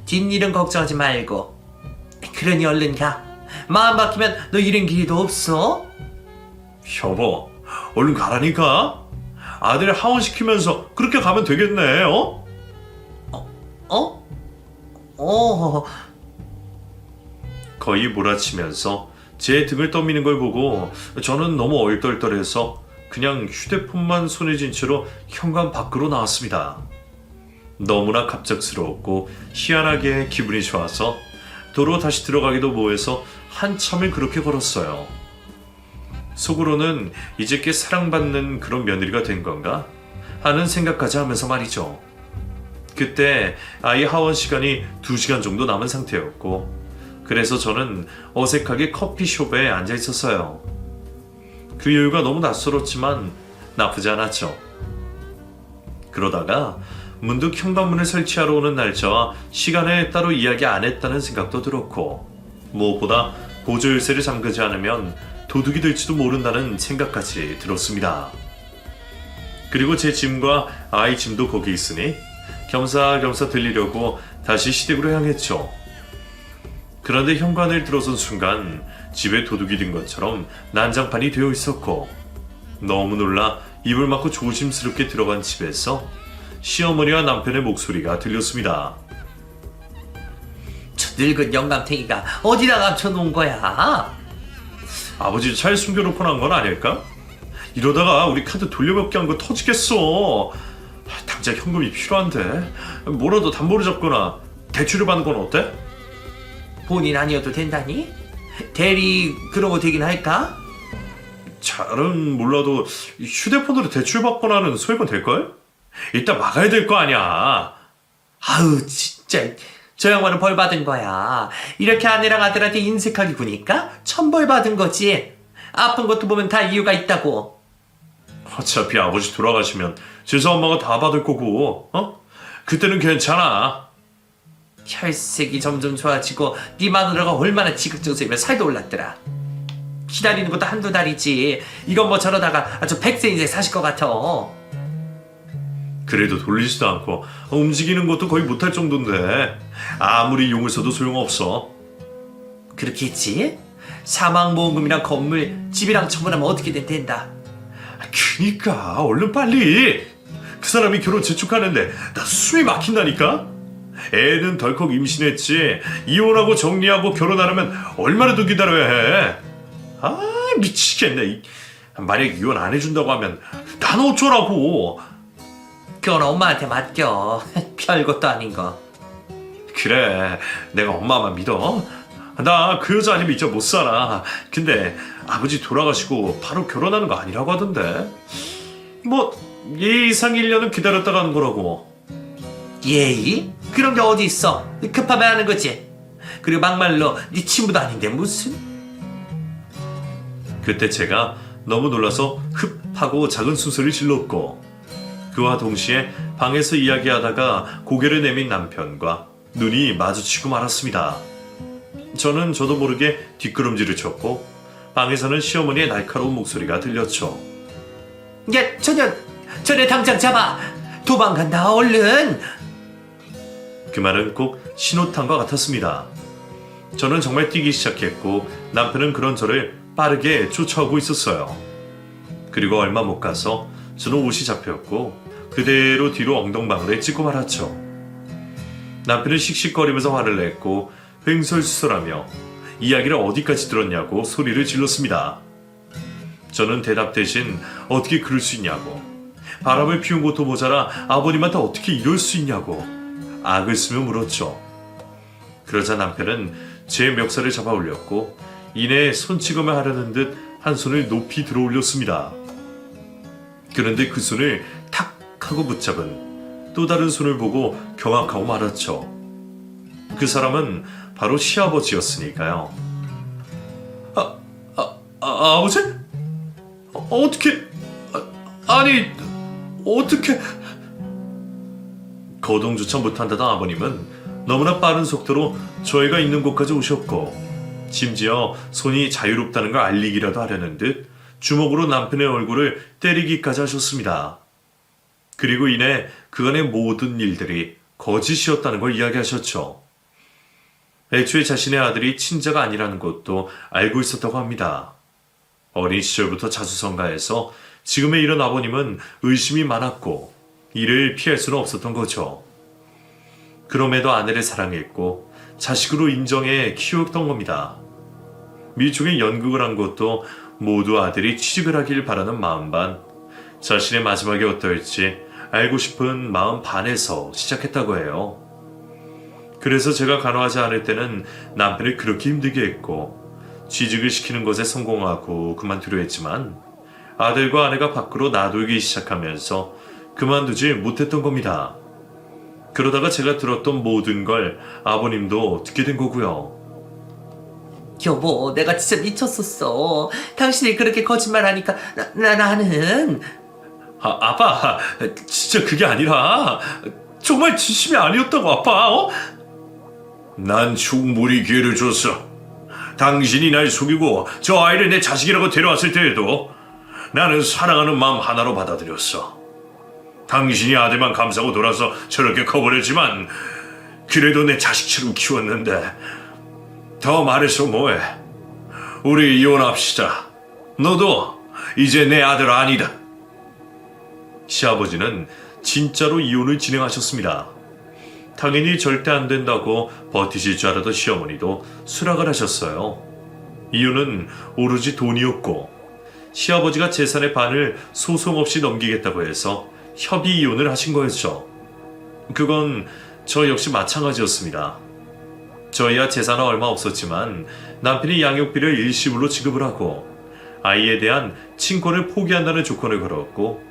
뒷일은 걱정하지 말고. 그러니 얼른 가. 마음 바뀌면 너 잃은 길도 없어. 여보, 얼른 가라니까. 아들 하원시키면서 그렇게 가면 되겠네. 거의 몰아치면서 제 등을 떠미는 걸 보고 저는 너무 얼떨떨해서 그냥 휴대폰만 손에 쥔 채로 현관 밖으로 나왔습니다. 너무나 갑작스러웠고 희한하게 기분이 좋아서 도로 다시 들어가기도 뭐해서 한참을 그렇게 걸었어요. 속으로는 이제 꽤 사랑받는 그런 며느리가 된 건가 하는 생각까지 하면서 말이죠. 그때 아이 하원 시간이 2시간 정도 남은 상태였고 그래서 저는 어색하게 커피숍에 앉아 있었어요. 그 여유가 너무 낯설었지만 나쁘지 않았죠. 그러다가 문득 현관문을 설치하러 오는 날짜와 시간에 따로 이야기 안 했다는 생각도 들었고, 무엇보다 보조 열쇠를 잠그지 않으면 도둑이 될지도 모른다는 생각까지 들었습니다. 그리고 제 짐과 아이 짐도 거기 있으니 겸사겸사 들리려고 다시 시댁으로 향했죠. 그런데 현관을 들어선 순간 집에 도둑이 든 것처럼 난장판이 되어 있었고, 너무 놀라 입을 막고 조심스럽게 들어간 집에서 시어머니와 남편의 목소리가 들렸습니다. 저 늙은 영감탱이가 어디다 감춰놓은 거야? 아버지 차에 숨겨놓고 난 건 아닐까? 이러다가 우리 카드 돌려받기 한 거 터지겠어. 당장 현금이 필요한데 뭐라도 담보를 잡거나 대출을 받는 건 어때? 본인 아니어도 된다니? 대리 그런 거 되긴 할까? 잘은 몰라도 휴대폰으로 대출 받거나는 소액은 될걸? 이따 막아야 될 거 아니야. 아우 진짜 저 양반은 벌 받은 거야. 이렇게 아내랑 아들한테 인색하게 구니까 천벌 받은 거지. 아픈 것도 보면 다 이유가 있다고. 어차피 아버지 돌아가시면 재산 엄마가 다 받을 거고, 그때는 괜찮아. 혈색이 점점 좋아지고 네 마누라가 얼마나 지극정성이면 살도 올랐더라. 기다리는 것도 한두 달이지. 이건 뭐 저러다가 아주 100세 인생 사실 것 같아. 그래도 돌리지도 않고 움직이는 것도 거의 못할 정도인데 아무리 용을 써도 소용없어. 그렇겠지? 사망보험금이랑 건물, 집이랑 처분하면 어떻게든 된다. 그니까 얼른 빨리. 그 사람이 결혼 재촉하는데 나 숨이 막힌다니까. 애는 덜컥 임신했지. 이혼하고 정리하고 결혼하려면 얼마나 더 기다려야 해. 아 미치겠네. 만약 이혼 안 해준다고 하면 난 어쩌라고. 그건 엄마한테 맡겨. 별것도 아닌 거. 그래 내가 엄마만 믿어. 나 그 여자 아니면 이제 못 살아. 근데 아버지 돌아가시고 바로 결혼하는 거 아니라고 하던데. 뭐 예의상 1년은 기다렸다 가는 거라고. 예의? 그런 게 어디 있어? 급하면 하는 거지. 그리고 막말로 네 친구도 아닌데 무슨? 그때 제가 너무 놀라서 흡 하고 작은 수술을 질렀고, 그와 동시에 방에서 이야기하다가 고개를 내민 남편과 눈이 마주치고 말았습니다. 저는 저도 모르게 뒷걸음질을 쳤고 방에서는 시어머니의 날카로운 목소리가 들렸죠. 야, 저녀 당장 잡아. 도망간다, 얼른. 그 말은 꼭 신호탄과 같았습니다. 저는 정말 뛰기 시작했고 남편은 그런 저를 빠르게 쫓아오고 있었어요. 그리고 얼마 못 가서 저는 옷이 잡혔고 그대로 뒤로 엉덩방울에 찍고 말았죠. 남편은 씩씩거리면서 화를 냈고 횡설수설하며 이야기를 어디까지 들었냐고 소리를 질렀습니다. 저는 대답 대신 어떻게 그럴 수 있냐고, 바람을 피운 것도 모자라 아버님한테 어떻게 이럴 수 있냐고 악을 쓰며 물었죠. 그러자 남편은 제 멱살을 잡아 올렸고 이내 손찌검을 하려는 듯 한 손을 높이 들어 올렸습니다. 그런데 그 손을 탁 하고 붙잡은 또 다른 손을 보고 경악하고 말았죠. 그 사람은 바로 시아버지였으니까요. 아버지? 어떻게? 아니 어떻게? 거동조차 못한다던 아버님은 너무나 빠른 속도로 저희가 있는 곳까지 오셨고, 심지어 손이 자유롭다는 걸 알리기라도 하려는 듯 주먹으로 남편의 얼굴을 때리기까지 하셨습니다. 그리고 이내 그간의 모든 일들이 거짓이었다는 걸 이야기하셨죠. 애초에 자신의 아들이 친자가 아니라는 것도 알고 있었다고 합니다. 어린 시절부터 자수성가해서 지금의 이런 아버님은 의심이 많았고 이를 피할 수는 없었던 거죠. 그럼에도 아내를 사랑했고 자식으로 인정해 키웠던 겁니다. 미국에 연극을 한 것도 모두 아들이 취직을 하길 바라는 마음 반, 자신의 마지막이 어떨지 알고 싶은 마음 반에서 시작했다고 해요. 그래서 제가 간호하지 않을 때는 남편을 그렇게 힘들게 했고 취직을 시키는 것에 성공하고 그만두려 했지만 아들과 아내가 밖으로 나돌기 시작하면서 그만두지 못했던 겁니다. 그러다가 제가 들었던 모든 걸 아버님도 듣게 된 거고요. 여보, 내가 진짜 미쳤었어. 당신이 그렇게 거짓말하니까 나는. 아빠, 진짜 그게 아니라 정말 진심이 아니었다고, 아빠. 난 충분히 기회를 줬어. 당신이 날 속이고 저 아이를 내 자식이라고 데려왔을 때에도 나는 사랑하는 마음 하나로 받아들였어. 당신이 아들만 감싸고 돌아서 저렇게 커버렸지만 그래도 내 자식처럼 키웠는데. 더 말해서 뭐해. 우리 이혼합시다. 너도 이제 내 아들 아니다. 시아버지는 진짜로 이혼을 진행하셨습니다. 당연히 절대 안 된다고 버티실 줄 알았던 시어머니도 수락을 하셨어요. 이유는 오로지 돈이었고, 시아버지가 재산의 반을 소송 없이 넘기겠다고 해서 협의 이혼을 하신 거였죠. 그건 저 역시 마찬가지였습니다. 저희야 재산은 얼마 없었지만 남편이 양육비를 일시불로 지급을 하고 아이에 대한 친권을 포기한다는 조건을 걸었고,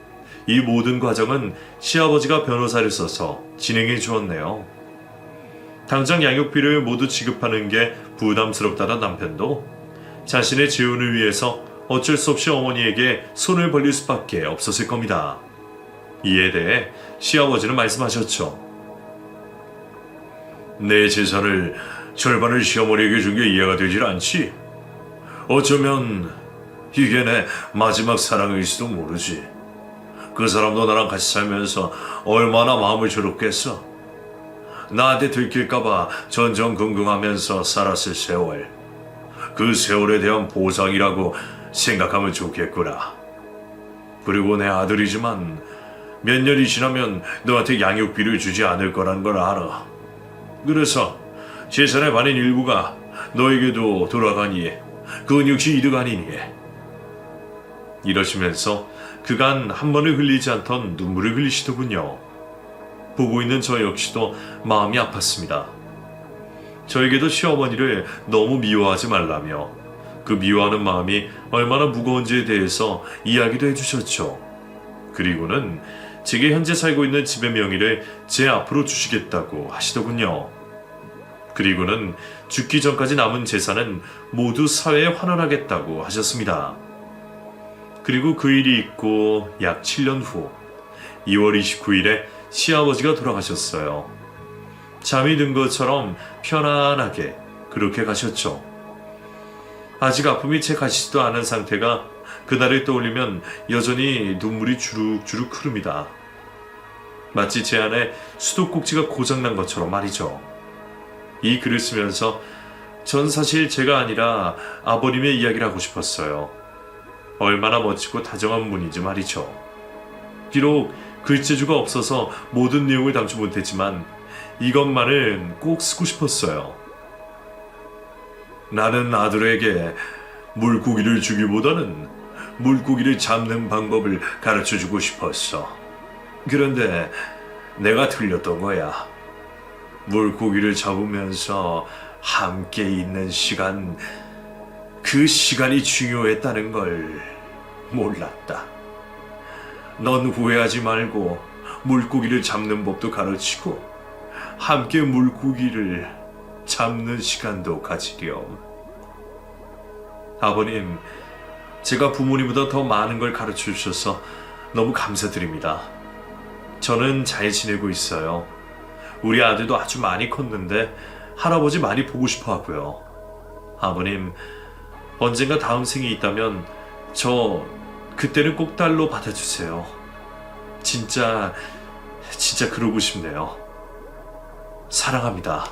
이 모든 과정은 시아버지가 변호사를 써서 진행해 주었네요. 당장 양육비를 모두 지급하는 게 부담스럽다던 남편도 자신의 재혼을 위해서 어쩔 수 없이 어머니에게 손을 벌릴 수밖에 없었을 겁니다. 이에 대해 시아버지는 말씀하셨죠. 내 재산을 절반을 시어머니에게 준 게 이해가 되질 않지. 어쩌면 이게 내 마지막 사랑일지도 모르지. 그 사람도 나랑 같이 살면서 얼마나 마음을 졸였겠어. 나한테 들킬까봐 전전긍긍하면서 살았을 세월. 그 세월에 대한 보상이라고 생각하면 좋겠구나. 그리고 내 아들이지만 몇 년이 지나면 너한테 양육비를 주지 않을 거란 걸 알아. 그래서 재산의 반인 일부가 너에게도 돌아가니 그건 역시 이득 아니니. 이러시면서 그간 한 번을 흘리지 않던 눈물을 흘리시더군요. 보고 있는 저 역시도 마음이 아팠습니다. 저에게도 시어머니를 너무 미워하지 말라며 그 미워하는 마음이 얼마나 무거운지에 대해서 이야기도 해주셨죠. 그리고는 제게 현재 살고 있는 집의 명의를 제 앞으로 주시겠다고 하시더군요. 그리고는 죽기 전까지 남은 재산은 모두 사회에 환원하겠다고 하셨습니다. 그리고 그 일이 있고 약 7년 후 2월 29일에 시아버지가 돌아가셨어요. 잠이 든 것처럼 편안하게 그렇게 가셨죠. 아직 아픔이 채 가시지도 않은 상태가 그날을 떠올리면 여전히 눈물이 주룩주룩 흐릅니다. 마치 제 안에 수도꼭지가 고장난 것처럼 말이죠. 이 글을 쓰면서 전 사실 제가 아니라 아버님의 이야기를 하고 싶었어요. 얼마나 멋지고 다정한 분인지 말이죠. 비록 글재주가 없어서 모든 내용을 담지 못했지만 이것만은 꼭 쓰고 싶었어요. 나는 아들에게 물고기를 주기보다는 물고기를 잡는 방법을 가르쳐주고 싶었어. 그런데 내가 틀렸던 거야. 물고기를 잡으면서 함께 있는 시간, 그 시간이 중요했다는 걸 몰랐다. 넌 후회하지 말고 물고기를 잡는 법도 가르치고 함께 물고기를 잡는 시간도 가지렴. 아버님, 제가 부모님보다 더 많은 걸 가르쳐 주셔서 너무 감사드립니다. 저는 잘 지내고 있어요. 우리 아들도 아주 많이 컸는데 할아버지 많이 보고 싶어 하고요. 아버님, 언젠가 다음 생이 있다면 저 그때는 꼭 딸로 받아주세요. 진짜 그러고 싶네요. 사랑합니다.